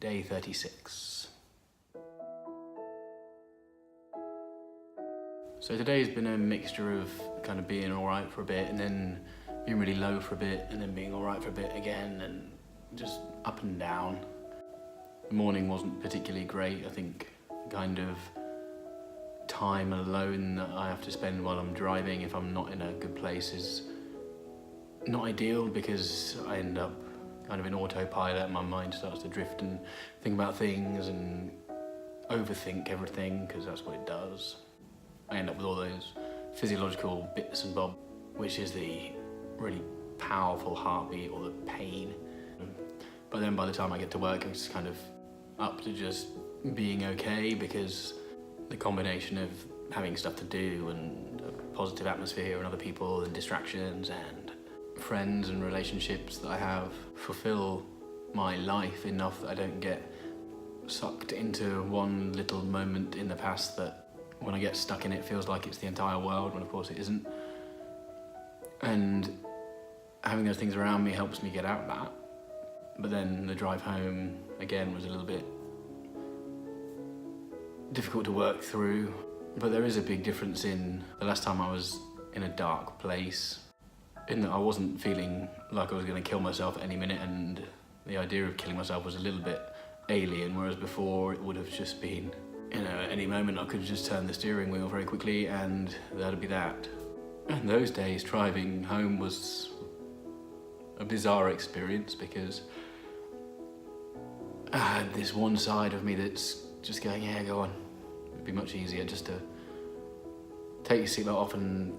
day 36. So today's been a mixture of kind of being alright for a bit and then being really low for a bit and then being alright for a bit again, and just up and down. The morning wasn't particularly great. I think kind of time alone that I have to spend while I'm driving if I'm not in a good place is not ideal, because I end up kind of in autopilot and my mind starts to drift and think about things and overthink everything, because that's what it does. I end up with all those physiological bits and bobs, which is the really powerful heartbeat or the pain. But then by the time I get to work, it's kind of up to just being okay, because the combination of having stuff to do and a positive atmosphere and other people and distractions and friends and relationships that I have fulfill my life enough that I don't get sucked into one little moment in the past that when I get stuck in it feels like it's the entire world, when of course it isn't. And having those things around me helps me get out of that. But then the drive home again was a little bit difficult to work through. But there is a big difference in the last time I was in a dark place, in that I wasn't feeling like I was going to kill myself at any minute, and the idea of killing myself was a little bit alien, whereas before it would have just been, at any moment I could just turn the steering wheel very quickly and that'd be that. And those days driving home was a bizarre experience, because I had this one side of me that's just going, yeah, go on. It'd be much easier just to take your seatbelt off and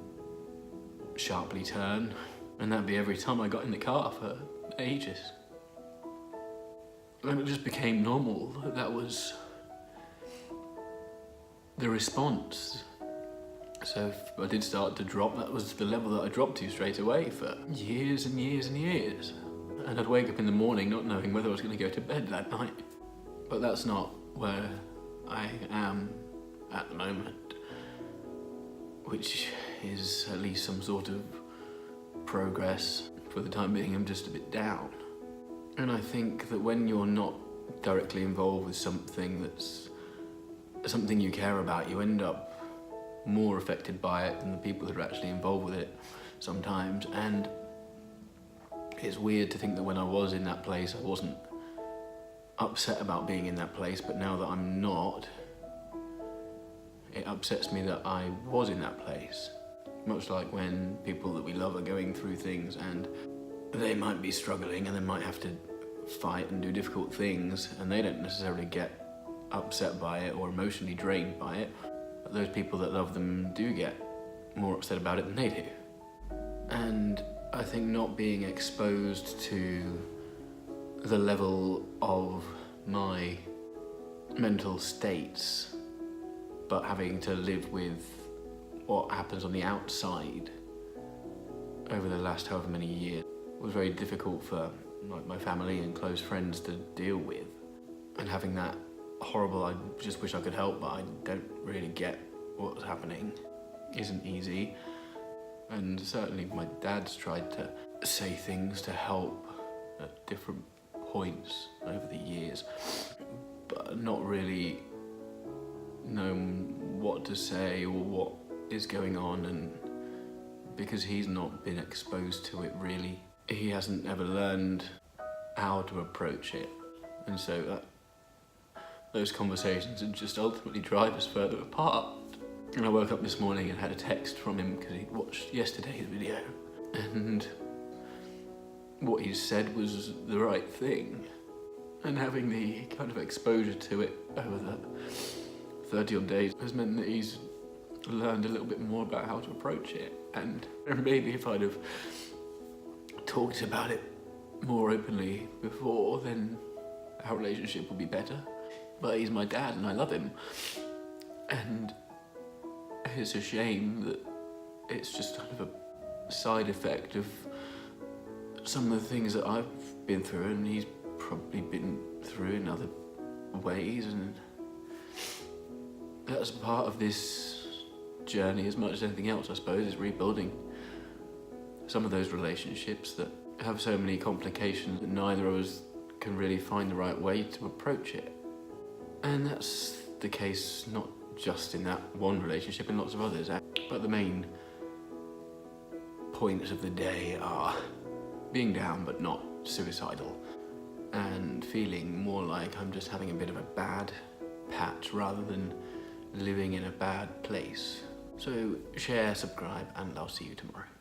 sharply turn. And that'd be every time I got in the car for ages. And it just became normal. That was the response. So if I did start to drop, that was the level that I dropped to straight away for years and years and years. And I'd wake up in the morning not knowing whether I was going to go to bed that night. But that's not where I am at the moment, which is at least some sort of progress. For the time being, I'm just a bit down. And I think that when you're not directly involved with something that's something you care about, you end up more affected by it than the people that are actually involved with it sometimes. And it's weird to think that when I was in that place, I wasn't upset about being in that place, but now that I'm not, it upsets me that I was in that place. Much like when people that we love are going through things and they might be struggling and they might have to fight and do difficult things, and they don't necessarily get upset by it or emotionally drained by it, but those people that love them do get more upset about it than they do. And I think not being exposed to the level of my mental states, but having to live with what happens on the outside over the last however many years was very difficult for my family and close friends to deal with. And having that horrible, I just wish I could help, but I don't really get what's happening, isn't easy. And certainly my dad's tried to say things to help at different points over the years, but not really known what to say or what is going on, and because he's not been exposed to it really, he hasn't ever learned how to approach it. And so those conversations just ultimately drive us further apart. And I woke up this morning and had a text from him because he'd watched yesterday's video, and what he said was the right thing. And having the kind of exposure to it over the 30 odd days has meant that he's learned a little bit more about how to approach it. And maybe if I'd have talked about it more openly before, then our relationship would be better. But he's my dad and I love him. And it's a shame that it's just kind of a side effect of some of the things that I've been through and he's probably been through in other ways, and that's part of this journey as much as anything else, I suppose, is rebuilding some of those relationships that have so many complications that neither of us can really find the right way to approach it. And that's the case not just in that one relationship, in lots of others. But the main points of the day are being down but not suicidal, and feeling more like I'm just having a bit of a bad patch rather than living in a bad place. So share, subscribe, and I'll see you tomorrow.